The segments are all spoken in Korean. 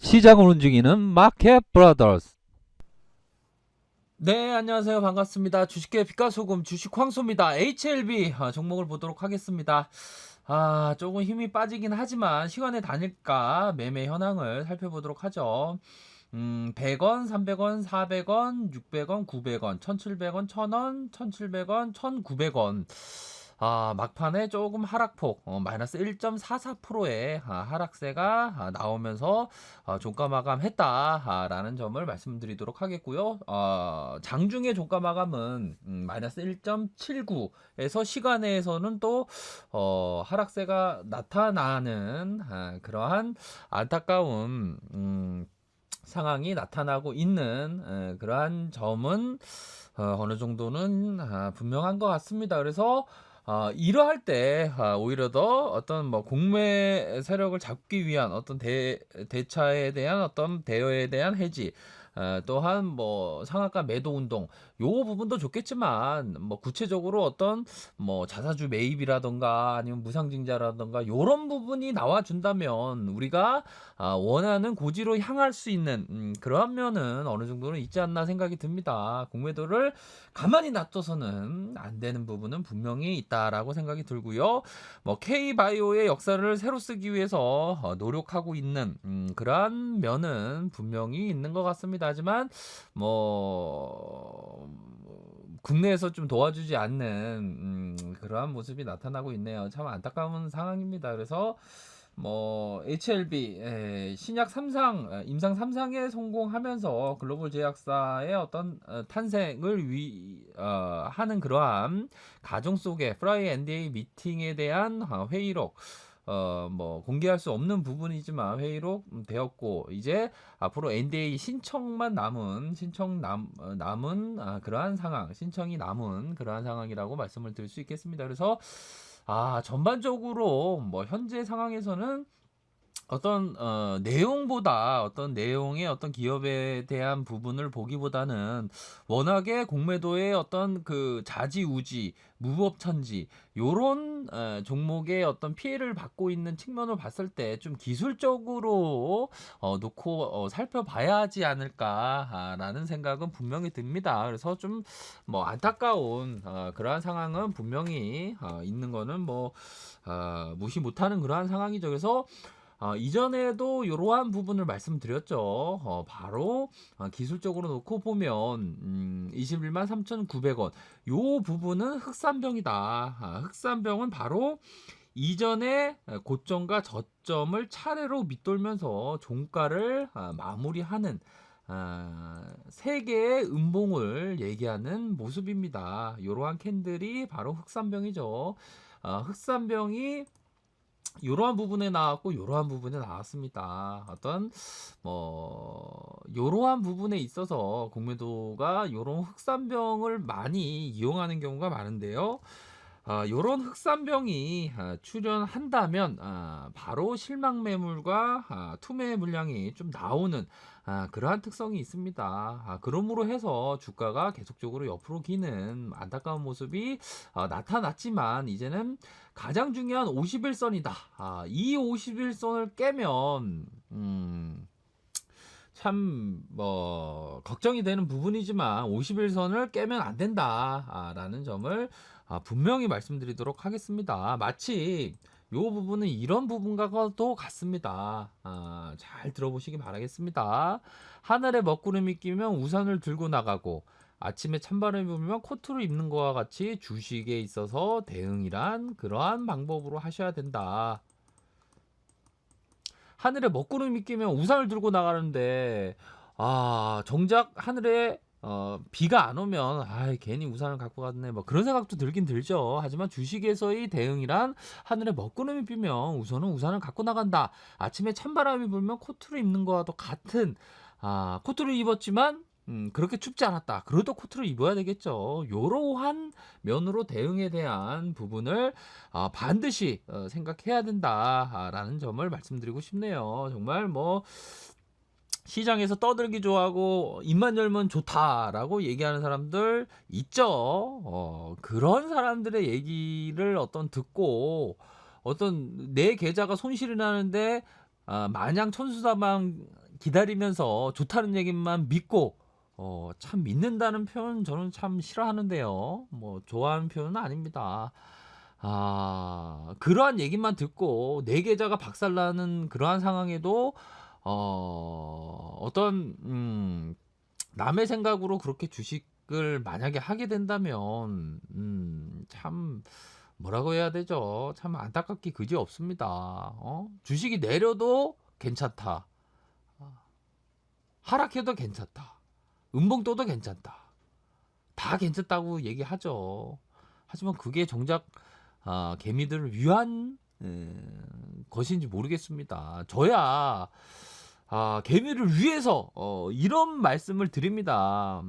시장을 움직이는 마켓 브라더스. 네, 안녕하세요. 반갑습니다. 주식계 빛과소금 주식 황소입니다. HLB 종목을 보도록 하겠습니다. 조금 힘이 빠지긴 하지만 시간에 다닐까 매매 현황을 살펴보도록 하죠. 100원, 300원, 400원, 600원, 900원, 1700원, 1000원, 1700원, 1900원. 막판에 조금 하락폭, 마이너스 1.44%의 하락세가 나오면서 종가 마감했다라는 점을 말씀드리도록 하겠고요. 장중에 종가 마감은 마이너스 1.79에서 시간에서는 또 하락세가 나타나는 그러한 안타까운 상황이 나타나고 있는 그러한 점은 어느 정도는 분명한 것 같습니다. 그래서 이러할 때 오히려 더 어떤 뭐 공매 세력을 잡기 위한 어떤 대차에 대한 어떤 대여에 대한 해지, 또한 뭐 상한가 매도 운동, 요 부분도 좋겠지만 뭐 구체적으로 어떤 뭐 자사주 매입이라던가 아니면 무상증자라던가 요런 부분이 나와준다면 우리가 원하는 고지로 향할 수 있는 그러한 면은 어느 정도는 있지 않나 생각이 듭니다. 공매도를 가만히 놔둬서는 안 되는 부분은 분명히 있다라고 생각이 들고요. 뭐 K바이오의 역사를 새로 쓰기 위해서 노력하고 있는 그러한 면은 분명히 있는 것 같습니다. 하지만 뭐 국내에서 좀 도와주지 않는 그러한 모습이 나타나고 있네요. 참 안타까운 상황입니다. 그래서 뭐 HLB 신약 3상 임상 3상에 성공하면서 글로벌 제약사의 어떤 탄생을 하는 그러한 과정 속에 프라이 NDA 미팅에 대한 회의록, 뭐 공개할 수 없는 부분이지만 회의록 되었고, 이제 앞으로 NDA 신청만 남은 그러한 상황, 신청이 남은 그러한 상황이라고 말씀을 드릴 수 있겠습니다. 그래서 전반적으로 뭐 현재 상황에서는 어떤 내용보다 어떤 내용의 어떤 기업에 대한 부분을 보기보다는 워낙에 공매도의 어떤 그 좌지우지, 무법천지 요런 종목의 어떤 피해를 받고 있는 측면을 봤을 때 좀 기술적으로 놓고 살펴봐야 하지 않을까라는 생각은 분명히 듭니다. 그래서 좀 뭐 안타까운 그러한 상황은 분명히 있는 거는 뭐 무시 못하는 그러한 상황이죠. 그래서 이전에도 이러한 부분을 말씀드렸죠. 바로 기술적으로 놓고 보면 21만 3,900원 요 부분은 흑산병이다. 흑산병은 바로 이전에 고점과 저점을 차례로 밑돌면서 종가를 마무리하는 세 개의 음봉을 얘기하는 모습입니다. 이러한 캔들이 바로 흑산병이죠. 흑산병이 요러한 부분에 나왔고 요러한 부분에 나왔습니다. 어떤 뭐 요러한 부분에 있어서 공매도가 요런 흑산병을 많이 이용하는 경우가 많은데요. 요런 흑산병이 출현한다면 바로 실망 매물과 투매 물량이 좀 나오는 그러한 특성이 있습니다. 그러므로 해서 주가가 계속적으로 옆으로 기는 안타까운 모습이 나타났지만, 이제는 가장 중요한 50일선이다. 이 50일선을 깨면 참 뭐 걱정이 되는 부분이지만 50일선을 깨면 안 된다라는 점을 분명히 말씀드리도록 하겠습니다. 마치 요 부분은 이런 부분과도 같습니다. 잘 들어보시기 바라겠습니다. 하늘에 먹구름이 끼면 우산을 들고 나가고 아침에 찬바람이 불면 코트를 입는 것과 같이 주식에 있어서 대응이란 그러한 방법으로 하셔야 된다. 하늘에 먹구름이 끼면 우산을 들고 나가는데 정작 하늘에 비가 안 오면 괜히 우산을 갖고 갔네 뭐 그런 생각도 들긴 들죠. 하지만 주식에서의 대응이란 하늘에 먹구름이 끼면 우산을 갖고 나간다. 아침에 찬바람이 불면 코트를 입는 거와도 같은, 코트를 입었지만 그렇게 춥지 않았다. 그래도 코트를 입어야 되겠죠. 이러한 면으로 대응에 대한 부분을 반드시 생각해야 된다라는 점을 말씀드리고 싶네요. 정말 뭐 시장에서 떠들기 좋아하고 입만 열면 좋다라고 얘기하는 사람들 있죠. 그런 사람들의 얘기를 듣고 어떤 내 계좌가 손실이 나는데 마냥 천수다방 기다리면서 좋다는 얘기만 믿고 참 믿는다는 표현 저는 참 싫어하는데요. 뭐 좋아하는 표현은 아닙니다. 그러한 얘기만 듣고 내 계좌가 박살나는 그러한 상황에도 어떤 남의 생각으로 그렇게 주식을 만약에 하게 된다면 참 뭐라고 해야 되죠? 참 안타깝기 그지없습니다. 주식이 내려도 괜찮다. 하락해도 괜찮다. 음봉 떠도 괜찮다. 다 괜찮다고 얘기하죠. 하지만 그게 정작 개미들을 위한 것인지 모르겠습니다. 저야 개미를 위해서 이런 말씀을 드립니다.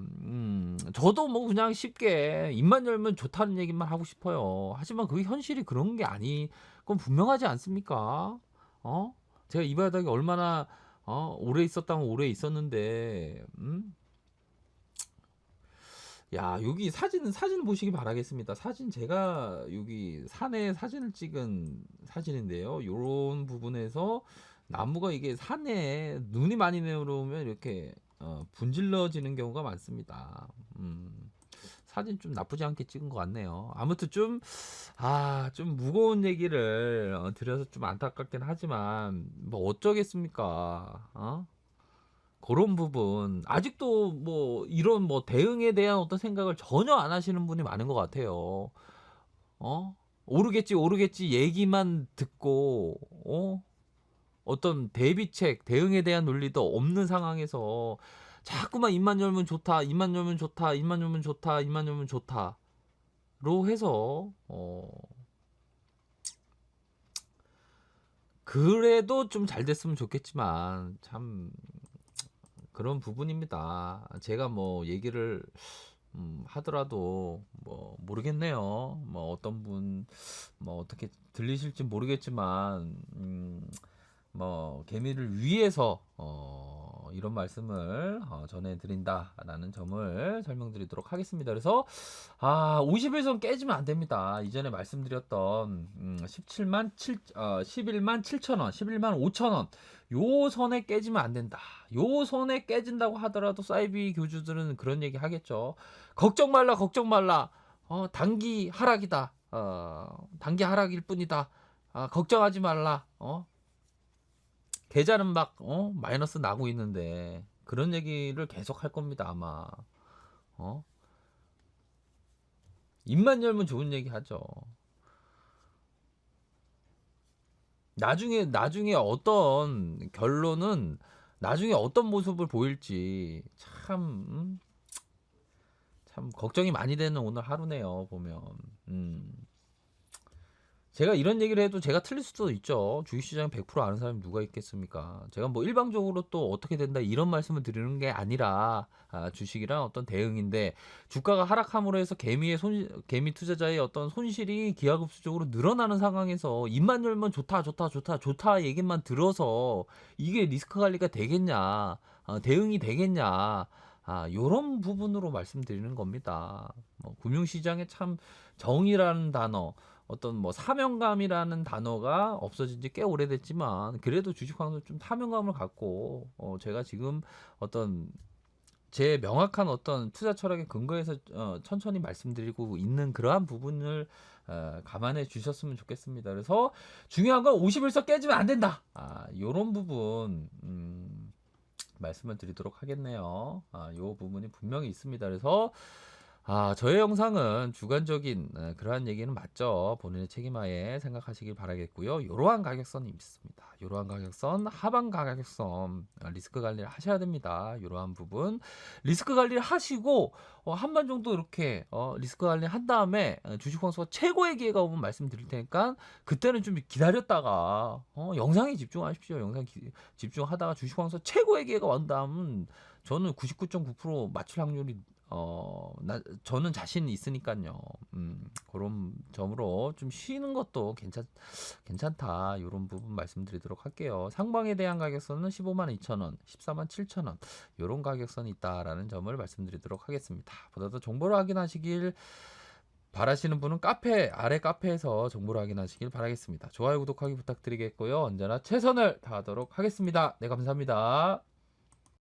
저도 뭐 그냥 쉽게 입만 열면 좋다는 얘기만 하고 싶어요. 하지만 그게 현실이 그런 게 아니, 그건 분명하지 않습니까? 제가 이 바닥에 얼마나 오래 있었다면 오래 있었는데, 야, 여기 사진 보시기 바라겠습니다. 사진 제가 여기 산에 사진을 찍은 사진인데요. 요런 부분에서 나무가 이게 산에 눈이 많이 내려오면 이렇게 분질러지는 경우가 많습니다. 사진 좀 나쁘지 않게 찍은 것 같네요. 아무튼 좀 무거운 얘기를 드려서 좀 안타깝긴 하지만 뭐 어쩌겠습니까? 그런 부분 아직도 뭐 이런 뭐 대응에 대한 어떤 생각을 전혀 안 하시는 분이 많은 것 같아요. 오르겠지 얘기만 듣고 어떤 대비책 대응에 대한 논리도 없는 상황에서 자꾸만 입만 열면 좋다, 입만 열면 좋다, 입만 열면 좋다, 입만 열면 좋다로 해서 그래도 좀 잘 됐으면 좋겠지만 참 그런 부분입니다. 제가 뭐 얘기를 하더라도 뭐 모르겠네요. 뭐 어떤 분 뭐 어떻게 들리실지 모르겠지만 뭐 개미를 위해서 이런 말씀을 전해드린다라는 점을 설명드리도록 하겠습니다. 그래서 50일선 깨지면 안 됩니다. 이전에 말씀드렸던 11만 7천 원, 11만 5천 원, 요 선에 깨지면 안 된다. 요 선에 깨진다고 하더라도 사이비 교주들은 그런 얘기 하겠죠. 걱정 말라. 단기 하락이다. 단기 하락일 뿐이다. 걱정하지 말라. 계좌는 막 마이너스 나고 있는데 그런 얘기를 계속 할 겁니다. 아마 입만 열면 좋은 얘기 하죠. 나중에 어떤 결론은 나중에 어떤 모습을 보일지 참 걱정이 많이 되는 오늘 하루네요. 보면 제가 이런 얘기를 해도 제가 틀릴 수도 있죠. 주식시장 100% 아는 사람이 누가 있겠습니까? 제가 뭐 일방적으로 또 어떻게 된다 이런 말씀을 드리는 게 아니라 주식이란 어떤 대응인데 주가가 하락함으로 해서 개미 투자자의 어떤 손실이 기하급수적으로 늘어나는 상황에서 입만 열면 좋다 얘기만 들어서 이게 리스크 관리가 되겠냐, 대응이 되겠냐, 요런 부분으로 말씀드리는 겁니다. 뭐 금융시장에 참 정의라는 단어, 어떤 뭐 사명감이라는 단어가 없어진 지 꽤 오래됐지만 그래도 주식황도 좀 사명감을 갖고 제가 지금 어떤 제 명확한 어떤 투자 철학에 근거해서 천천히 말씀드리고 있는 그러한 부분을 감안해 주셨으면 좋겠습니다. 그래서 중요한 건 50일선 깨지면 안 된다. 요런 부분 말씀을 드리도록 하겠네요. 요 부분이 분명히 있습니다. 그래서 저의 영상은 주관적인 그러한 얘기는 맞죠. 본인의 책임하에 생각하시길 바라겠고요. 이러한 가격선이 있습니다. 이러한 가격선, 하방 가격선 리스크 관리를 하셔야 됩니다. 이러한 부분 리스크 관리를 하시고 한 번 정도 이렇게 리스크 관리 한 다음에 주식 황수가 최고의 기회가 오면 말씀드릴 테니까 그때는 좀 기다렸다가 영상에 집중하십시오. 영상 집중하다가 주식 황수 최고의 기회가 온다면 저는 99.9% 맞출 확률이 저는 자신이 있으니까요. 그런 점으로 좀 쉬는 것도 괜찮다. 이런 부분 말씀드리도록 할게요. 상방에 대한 가격선은 15만 2천 원, 14만 7천 원 이런 가격선이 있다라는 점을 말씀드리도록 하겠습니다. 보다 더 정보를 확인하시길 바라시는 분은 아래 카페에서 정보를 확인하시길 바라겠습니다. 좋아요, 구독하기 부탁드리겠고요. 언제나 최선을 다하도록 하겠습니다. 네, 감사합니다.